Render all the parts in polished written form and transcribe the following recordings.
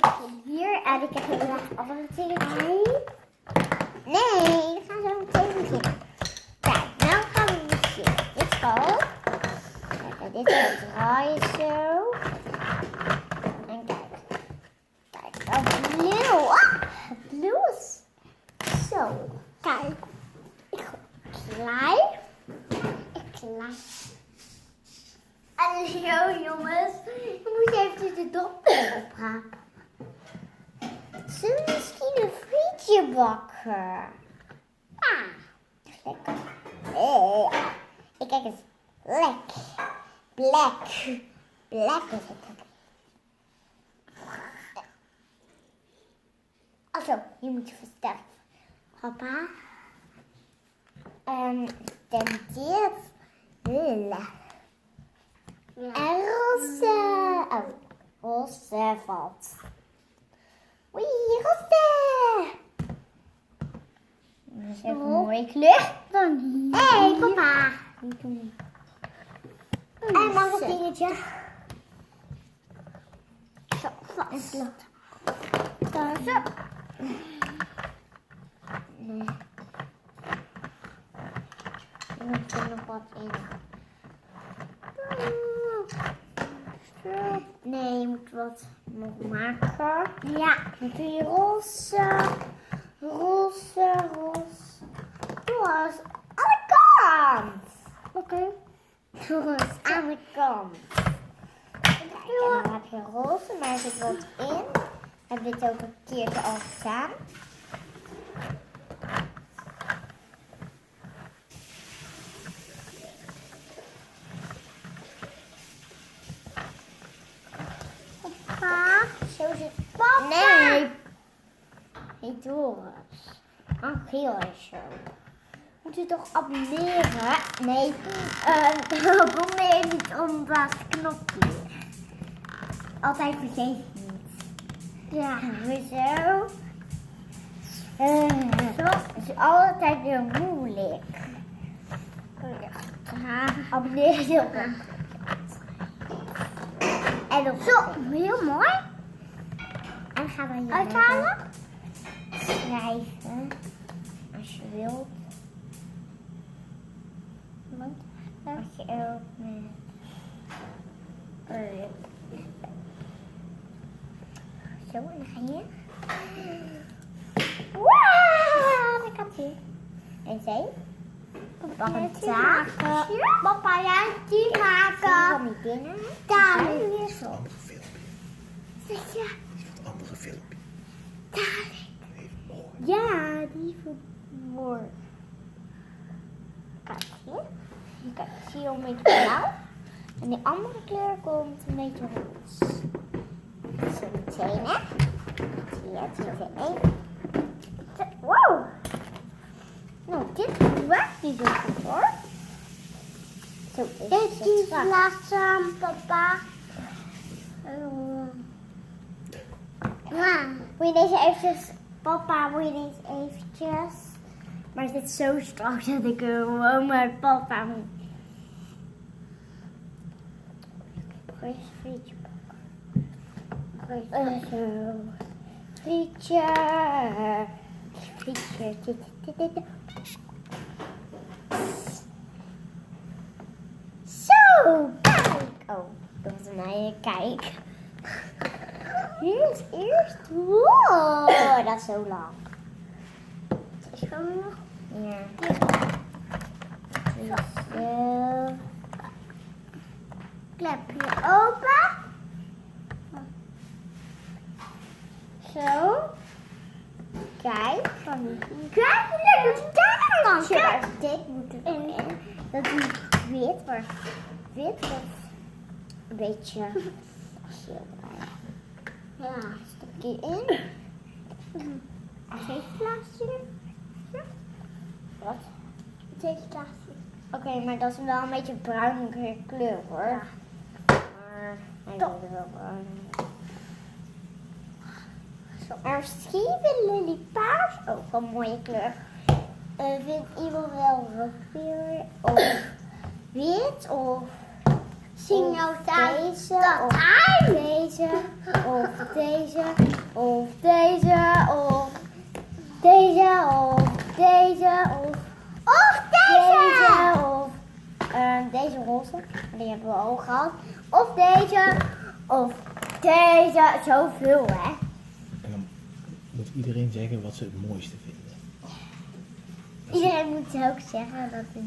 kijk hier en ik heb een andere dingen. Nee, we gaan zo meteen beginnen. Kijk, nou gaan we beginnen. Dit go. Kijk, dit gaat draaien zo. En kijk, dat blue. Ah, blue is zo. Kijk, ik ga klei. Hallo jongens, ik moet even de doppen oprapen. Zullen we misschien een frietje bakken? Ah, lekker. Ik kijk eens. Lekker. Black is het. Alzo, je moet je versterken. Papa. En dan dit. Lila. En roze. Oh, roze valt. Oei, roze. Dat is even een mooie kleur. Hé, hey, papa. En nog een dingetje. Zo, vast. Zo. Nee. Er moet er nog wat in. Nee, je moet wat nog maken. Ja. Dan kun je roze. Roze. Roze. Aan de kant. Oké. Roze aan de kant. Kijk, en dan heb je roze, maar er zit wat in. Heb je dit ook een keertje al gedaan? Zo zit papa. Nee. Hey Doris. Geel is zo. Moet je toch abonneren? Nee. Abonneer niet om dat knopje. Altijd vergeet ik niet. Ja. Zo. Zo is altijd weer moeilijk. Abonneer je op. En op zo, heel mooi. En gaan we hier uithalen. Schrijven. Als je wilt. Als je ook met. Zo, en dan ga je. Wauw, dat kan zien. En zij. Pak een taak. Papa, jij die maken. Kom niet binnen. Daar weer zo. Andere filmpje. Zeg je? Wat andere filmpje. Daar. Even mooi. Ja, die voor. Kijk hier. Kijk, zie je een beetje blauw. En die andere kleur komt een beetje roze. Zo meteen, hè? Zie je het meteen. Wow! Nou, dit werkt niet zo goed, hoor. Zo is dit is laatste, papa. Wil je deze eventjes, papa, wil je deze eventjes? Maar het zit zo strak dat ik gewoon met papa moet. Een frietje pakken. Zo. Frietje. Frietje. Zo, kijk. Oh, dat was mij. Kijk. Hier is eerst. Wow, dat is zo lang. Is het gewoon nog? Ja. Zo. Klepje open. Zo. Kijk. Kijk hoe lekker het daar dan. Kijk, dit moet erin. Dat die wit wordt. Wit wordt een beetje geel. Ja, een stukje in. Theeglaasje. Wat? Theeglaasje. Oké, maar dat is wel een beetje bruinere kleur hoor. Ja. Maar hij wil er wel bruin. Zo, er misschien willen jullie paars ook een mooie kleur. Vindt iemand wel rood of wit of zien nou deze of deze of deze. deze of deze of deze of deze roze, die hebben we al gehad. Of deze of deze, zoveel hè. En dan moet iedereen zeggen wat ze het mooiste vinden. Iedereen moet ook zeggen dat het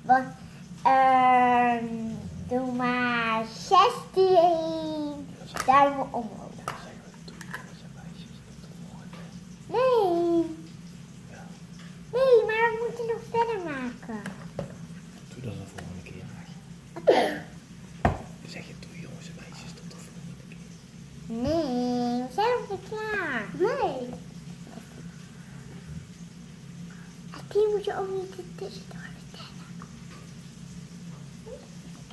wat. Doe maar 16 duimen omhoog. Dan zeggen we doe jongens en meisjes tot de volgende. Nee. Ja, Nee, maar we moeten nog verder maken. doe dat de volgende keer maar. Oké. Dan zeg je doe jongens en meisjes tot de volgende keer. Nee, we zijn nog niet klaar. Nee. En die moet je ook niet tussendoor vertellen.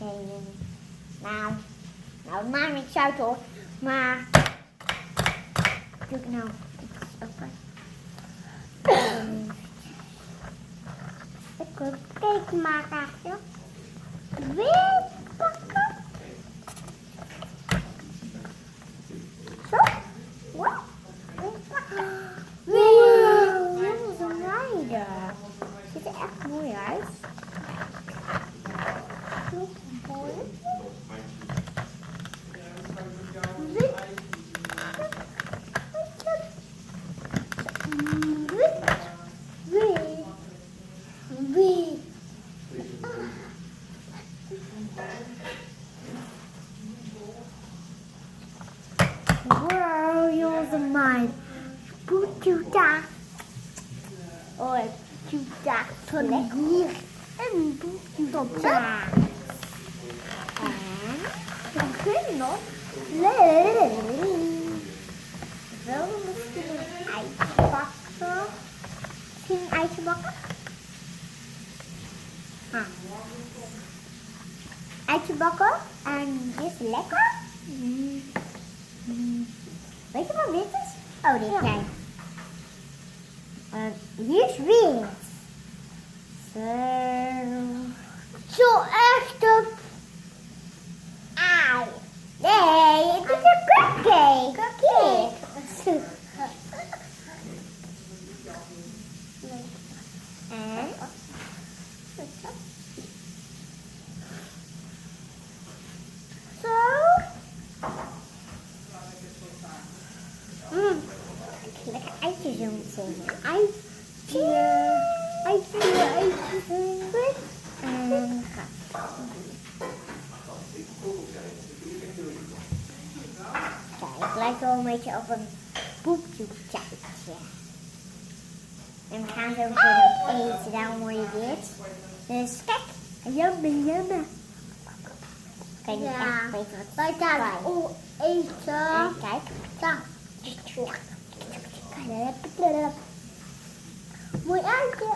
Oké, nou, het maakt niks uit hoor. Maar, doe ik nou iets open. Ik wil cake maken. Ja. Weer pakken. Zo. Wow. Weer pakken. Wow. Dat is een meiden. Ziet er echt mooi uit. Zo mooi. Wie? Wow, you're the mine. Boetjuta. Oh, boetjuta. Van hier. En boetjuta. En dan kun je nog. Wel misschien een eitje bakken. Misschien een eitje bakken? Ah. Eitje bakken. En dit is lekker. Weet je wat wit is? Oh, dit klein. Hier is wit. Zo echt op. Auw. Nee, het is een cupcake. Cupcake. En? Zo. Lekker eitje zo meteen. Eitje. En gaat. Kijk, het lijkt wel een beetje op een poepjoekje. En we gaan zo meteen ook eten, daarom hoor je dit. Dus kijk, jammer. Kan je echt weten wat wij daar eten. En kijk, zo. Mooi uitje.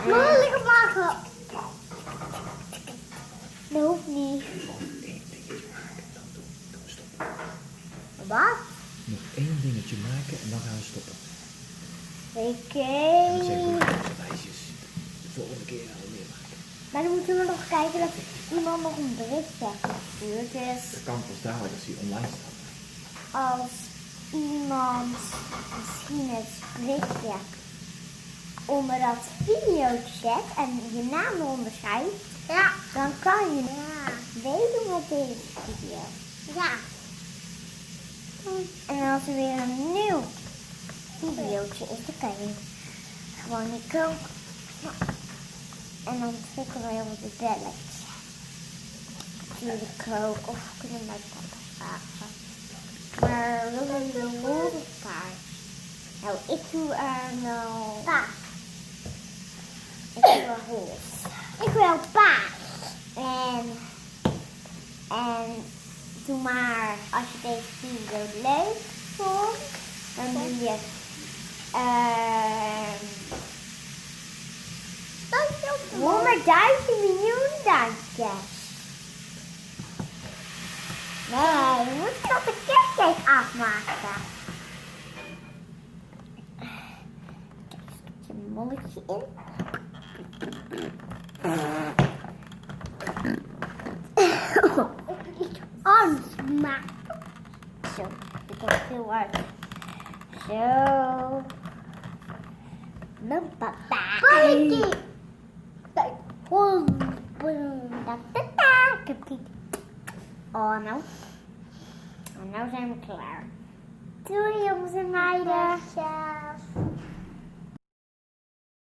Mooi lekker maken. Dat hoeft niet. Nog één dingetje maken en dan stoppen. Wat? Nog één dingetje maken en dan gaan we stoppen. Oké. En dan zeggen we jongens en meisjes de volgende keer gaan we meer maken. Maar dan moeten we nog kijken dat iemand nog een berichtje heeft gestuurd. Dus Dat kan pas dadelijk als die online staat. als iemand misschien het berichtje onder dat video zet en je naam eronder schrijft, ja, dan kan je weten met deze video. Ja. En als er weer een nieuw videootje is, dan kan je gewoon niet koken. En dan drukken we op de belletje. Natuurlijk ook, of we kunnen bij papa vragen. Maar willen we de rode kaart? Nou, ik doe nou paars. Ik wil roze. Ik wil paars. En doe maar, als je deze video leuk vond, dan doe je 100.000 miljoen duimpjes. Nee, we moeten nog de cupcake afmaken. Kijk, een stukje molletje in. Ik moet iets anders maken. Zo, dit komt veel uit. Zo. Mijn papa. Balletje. Ik heb die. Oh, nou. Oh, nou zijn we klaar. Doei, jongens en meiden. Dag.